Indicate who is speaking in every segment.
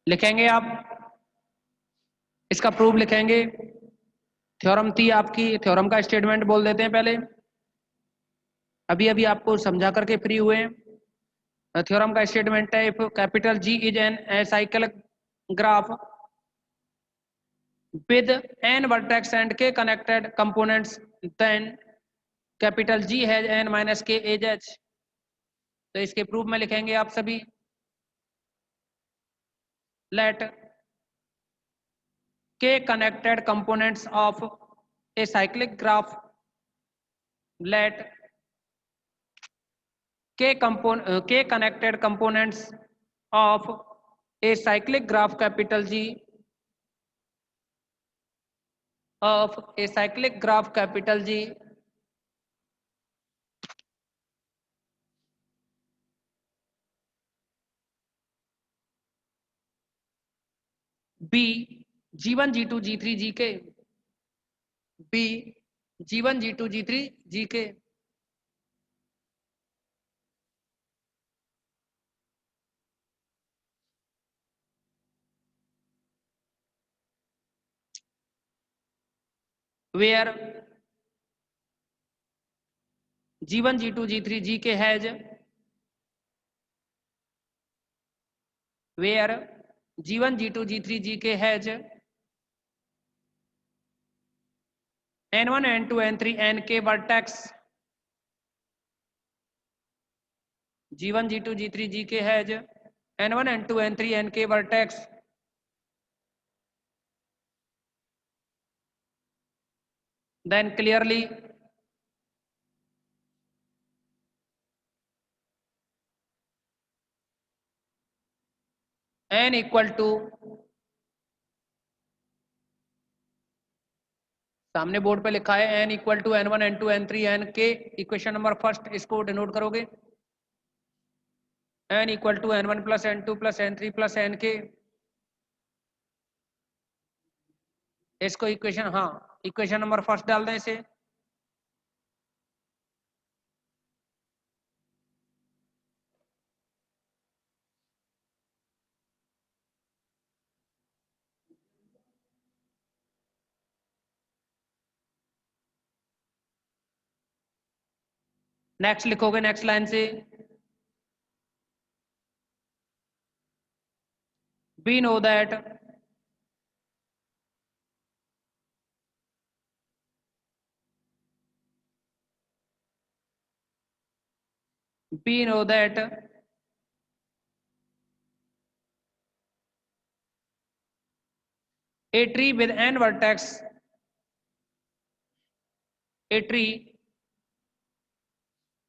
Speaker 1: लिखेंगे आप, इसका प्रूफ लिखेंगे। थ्योरम थी आपकी, थ्योरम का स्टेटमेंट बोल देते हैं पहले, अभी अभी आपको समझा करके फ्री हुए हैं। थ्योरम का स्टेटमेंट है, if capital G is an cycle graph with n vertex and k connected components, then capital G has n minus k edge h। तो इसके प्रूफ में लिखेंगे आप सभी, let k connected components of a cyclic graph, let k connected components of a cyclic graph capital G of a cyclic graph capital G B G1 G2 G3 Gk, B G1 G2 G3 Gk, where G1 G2 G3 Gk has, where G1 G2 G3 Gk has N1 N2 N3 Nk vertex, G1 G2 G3 Gk has N1 N2 N3 Nk vertex, then clearly n equal to, सामने board पे लिखा है n equal to n1 n2 n3 nk, equation number first इसको denote करोगे, n equal to n1 plus n2 plus n3 plus nk, इसको equation, हाँ equation number first डाल दें इसे। नेक्स्ट लिखोगे नेक्स्ट लाइन से, we know that we know that a tree with n vertex, a tree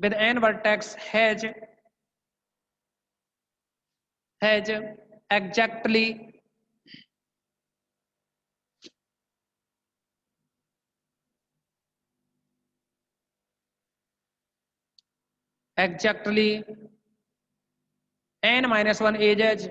Speaker 1: with n vertex has exactly n minus 1 edges,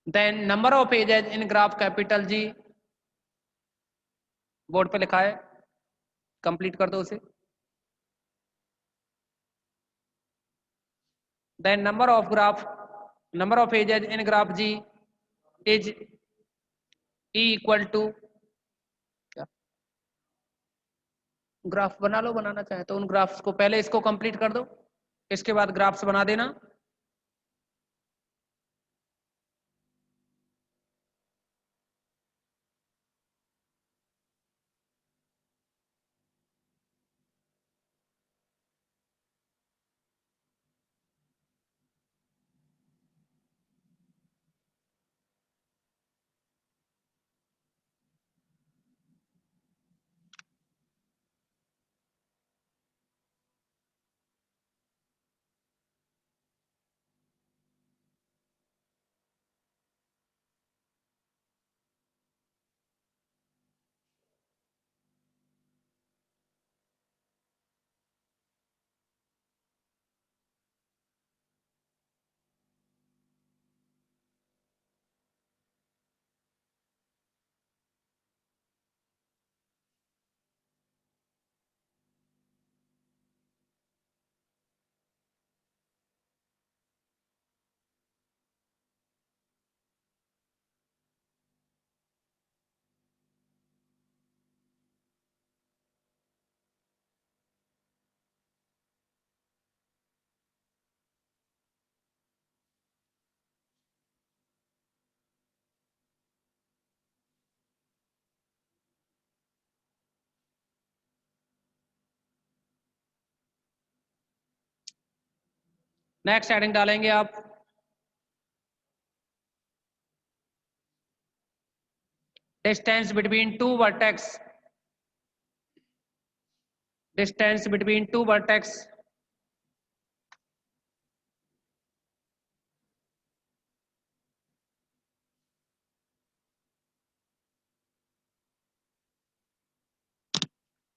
Speaker 1: then number of edges in graph capital G, board पे लिखा है, complete कर दो उसे, then number of edges in graph G is E equal to, graph बना लो, बनाना चाहे तो उन ग्राफ्स को पहले इसको कंप्लीट कर दो, इसके बाद ग्राफ्स बना देना। नेक्स्ट हेडिंग डालेंगे आप distance between two vertex, distance between two vertex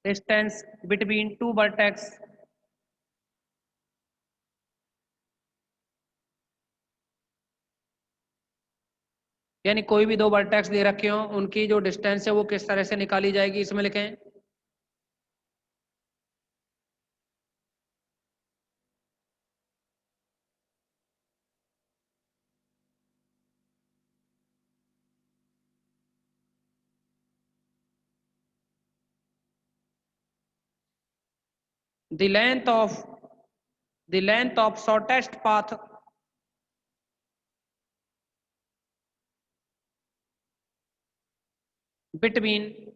Speaker 1: distance between two vertex यानी कोई भी दो वर्टेक्स दे रखे हो, उनकी जो डिस्टेंस है वो किस तरह से निकाली जाएगी, इसमें लिखें। the length of the length of shortest path between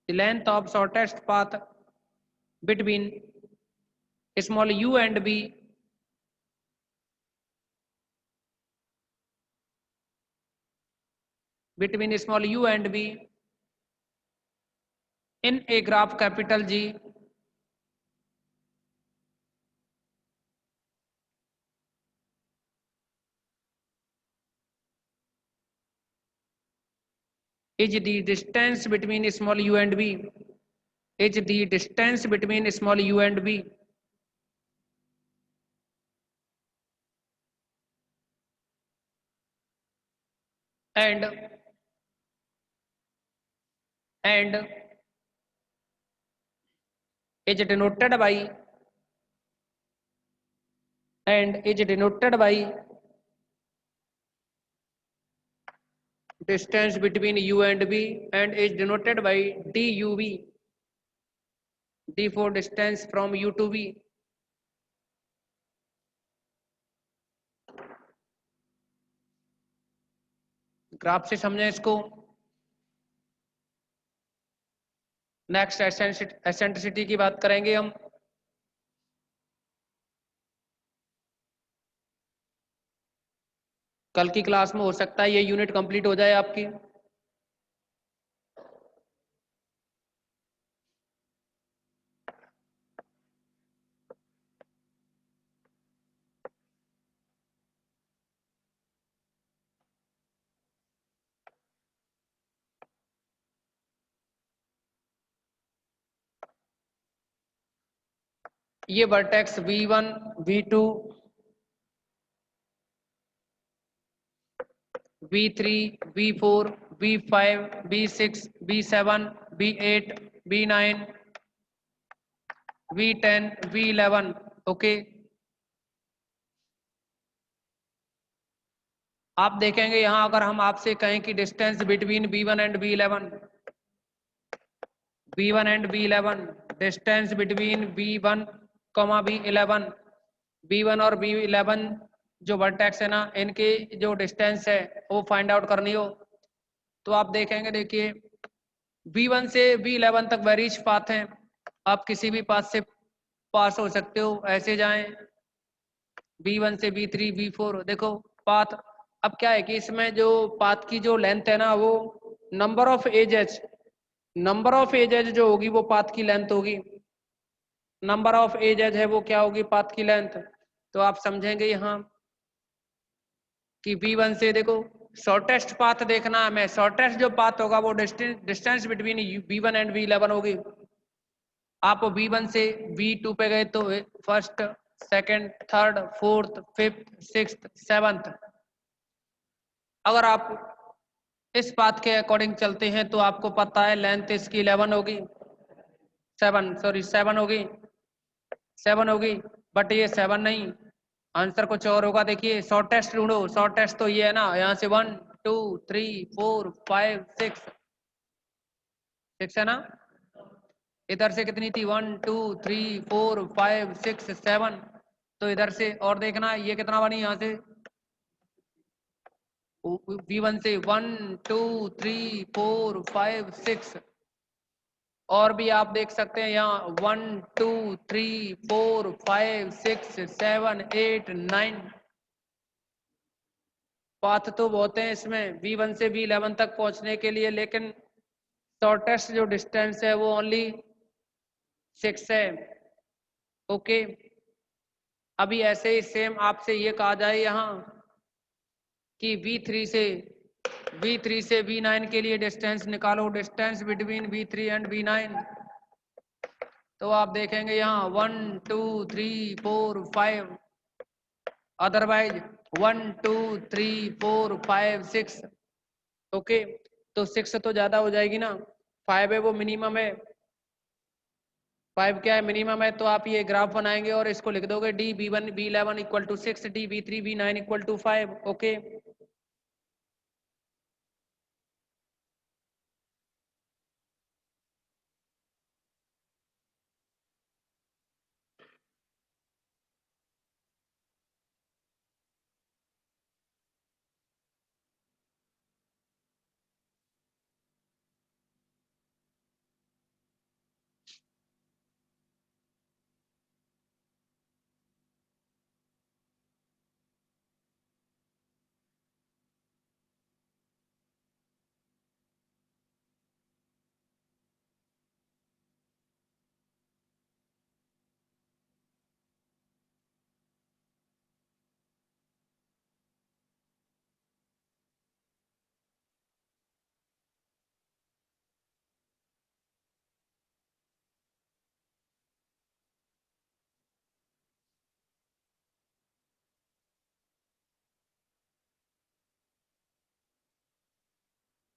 Speaker 1: the length of shortest path between small u and b between small u and b in a graph capital G is the distance between small u and b is the distance between small u and b and and is denoted by and is denoted by distance between u and b and is denoted by duv, d for distance from u to b। Graph से समझें इसको। Next eccentricity की बात करेंगे हम। कल की class में हो सकता है ये यूनिट कंप्लीट हो जाए आपकी। ये vertex v1 v2 v3 v4 v5 v6 v7 v8 v9 v10 v11 okay. आप देखेंगे यहां अगर हम आपसे कहें कि distance between v1 and v11 v1 and v11 distance between v1 v11 v1 और v11 जो वर्टेक्स है ना इनके जो डिस्टेंस है वो फाइंड आउट करनी हो तो आप देखेंगे, देखिए v1 से v11 तक वेरीज पाथ हैं, आप किसी भी पाथ से पास हो सकते हो, ऐसे जाएं v1 से v3 v4 देखो पाथ। अब क्या है कि इसमें जो पाथ की जो लेंथ है ना वो नंबर ऑफ एजेज जो होगी वो पाथ की लेंथ होगी, नंबर ऑफ एजेज है वो क्या होगी पाथ की लेंथ। तो आप समझेंगे यहाँ कि v1 से देखो शॉर्टेस्ट पाथ देखना हमें, शॉर्टेस्ट जो पाथ होगा वो distance between v1 and v11 होगी। आप v1 से v2 पे गए तो first second third fourth fifth sixth seventh, अगर आप इस पाथ के अकॉर्डिंग चलते हैं तो आपको पता है लेंथ इसकी 11 होगी, 7 होगी, बट ये 7 नहीं, आंसर कुछ और होगा। देखिए शॉर्टेस्ट ढूंढो, शॉर्टेस्ट तो ये है ना, यहाँ से 1 2 3 4 5 6 है ना, इधर से कितनी थी 1 2 3 4 5 6 7, तो इधर से और देखना ये कितना बनी यहाँ से v1 से 1 2 3 4 5 6 और भी आप देख सकते हैं यहाँ 1 2 3 4 5 6 7 8 9 पाथ तो बहुत हैं इसमें V1 से V11 तक पहुंचने के लिए, लेकिन शॉर्टेस्ट जो डिस्टेंस है वो ओनली 6 है। ओके, अभी ऐसे ही सेम आपसे ये कहा जाए यहाँ कि V3 से V9 के लिए डिस्टेंस निकालो, distance between V3 and V9, तो आप देखेंगे यहाँ 1 2 3 4 5, अदरवाइज 1 2 3 4 5 6। ओके, तो 6 तो ज्यादा हो जाएगी ना, 5 है वो मिनिमम है, 5 क्या है मिनिमम है। तो आप ये ग्राफ बनाएंगे और इसको लिख दोगे D B1 B11 equal to 6, D B3 B9 equal to 5। Okay,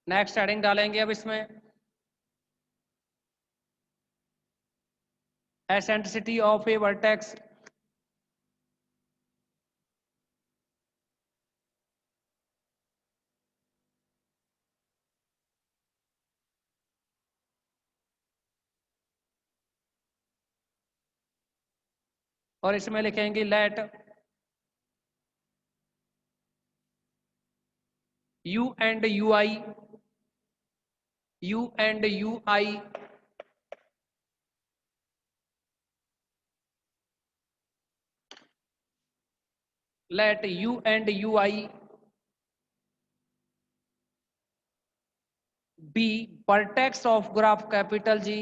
Speaker 1: next heading डालेंगे अब इसमें एसेंट्रिसिटी ऑफ ए वर्टेक्स। और इसमें लिखेंगे let you and you I let u and ui be vertex of graph capital G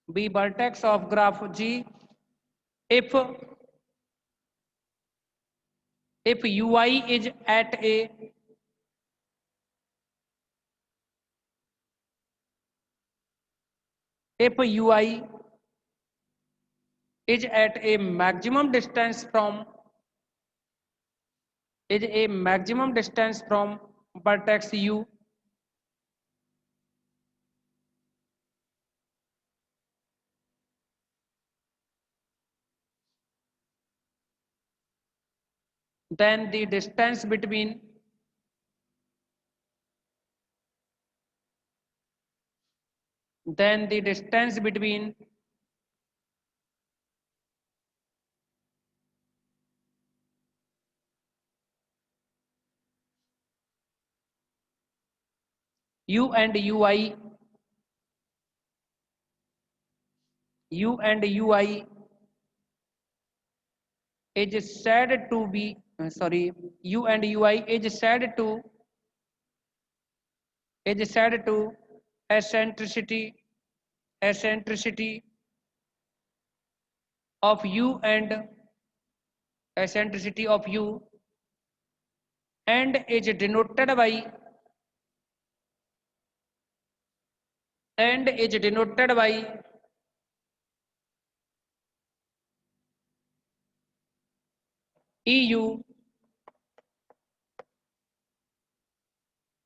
Speaker 1: be vertex of graph G if ui is at a if ui is at a maximum distance from vertex u, then the distance between then the distance between u and ui is said to be u and ui is said to eccentricity eccentricity of u and eccentricity of u and is denoted by eu,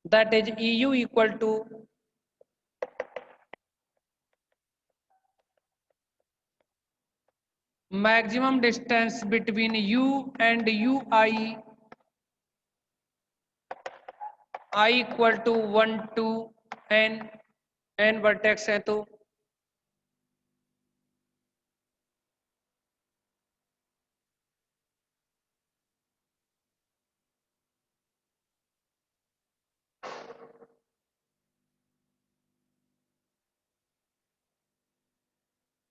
Speaker 1: that is eu equal to maximum distance between u and ui I equal to 1 to n vertex है तो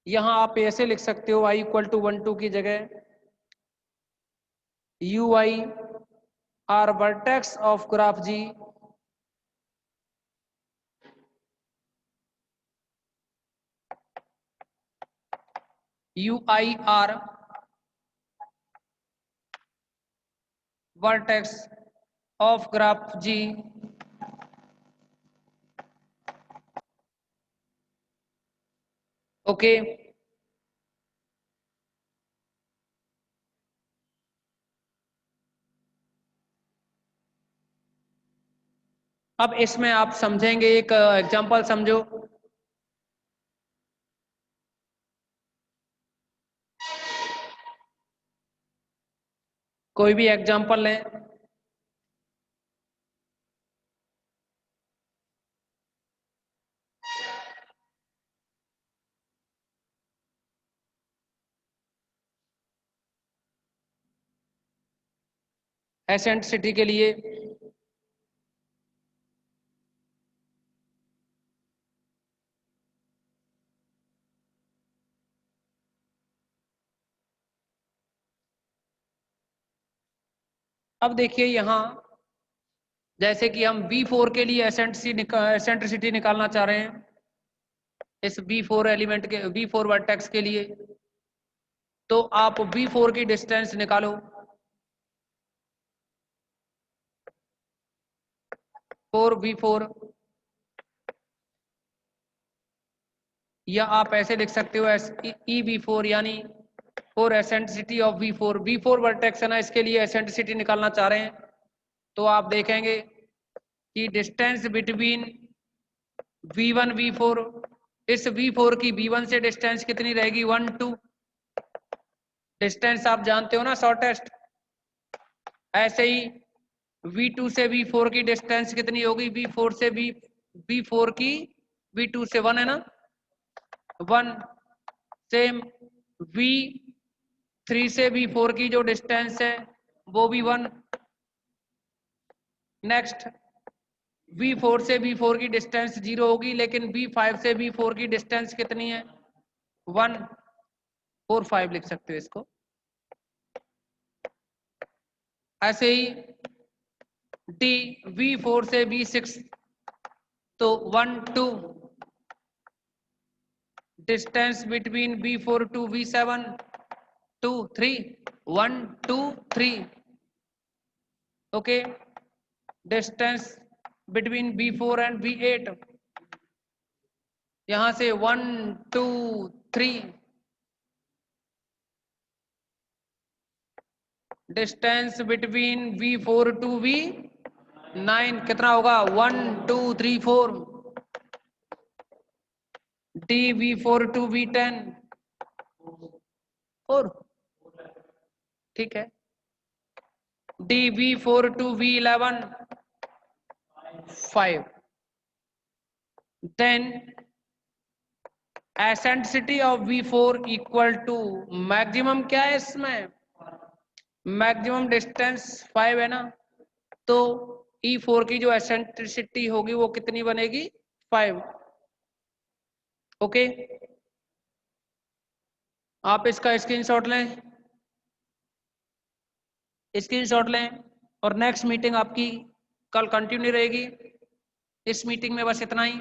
Speaker 1: यहां आप ऐसे लिख सकते हो i equal to 1 2 की जगह ui are vertex of graph G ui are vertex of graph G okay. अब इसमें आप समझेंगे, एक एग्जांपल समझो। कोई भी एग्जांपल लें। एसेंट्रिसिटी के लिए अब देखिए यहां जैसे कि हम V4 के लिए एसेंट्रिसिटी निकालना चाह रहे हैं, इस V4 एलिमेंट के V4 वर्टेक्स के लिए, तो आप V4 की डिस्टेंस निकालो। 4V4, या आप ऐसे लिख सकते हो EV4, यानी for eccentricity of V4। V4 vertex है ना, इसके लिए एसेंट्रिसिटी निकालना चाह रहे हैं, तो आप देखेंगे कि डिस्टेंस बिटवीन V1 V4, इस V4 की V1 से डिस्टेंस कितनी रहेगी, 1 2। डिस्टेंस आप जानते हो ना, शॉर्टेस्ट। ऐसे ही V2 से V4 की डिस्टेंस कितनी होगी, V4 से V4 की V2 से 1 है ना, 1। सेम V3 से V4 की जो डिस्टेंस है वो भी 1। नेक्स्ट V4 से V4 की डिस्टेंस 0 होगी, लेकिन V5 से V4 की डिस्टेंस कितनी है, 1 4 5 लिख सकते हो इसको। ऐसे ही D V4 से V6, तो 1 2। Distance between V4 to V7 2 3, 1 2 3। Okay. Distance between V4 and V8, यहां से 1 2 3। Distance between V4 to V9 कितना होगा, 1 2 3 4। D V4 टू V10 4, ठीक है। D V4 to V11 5। Then eccentricity of V4 equal to, maximum क्या है इसमें, maximum distance 5 है ना, तो E4 की जो एसेंट्रिसिटी होगी वो कितनी बनेगी, 5। ओके। आप इसका स्क्रीनशॉट लें, स्क्रीनशॉट लें, और नेक्स्ट मीटिंग आपकी कल कंटिन्यू रहेगी। इस मीटिंग में बस इतना ही।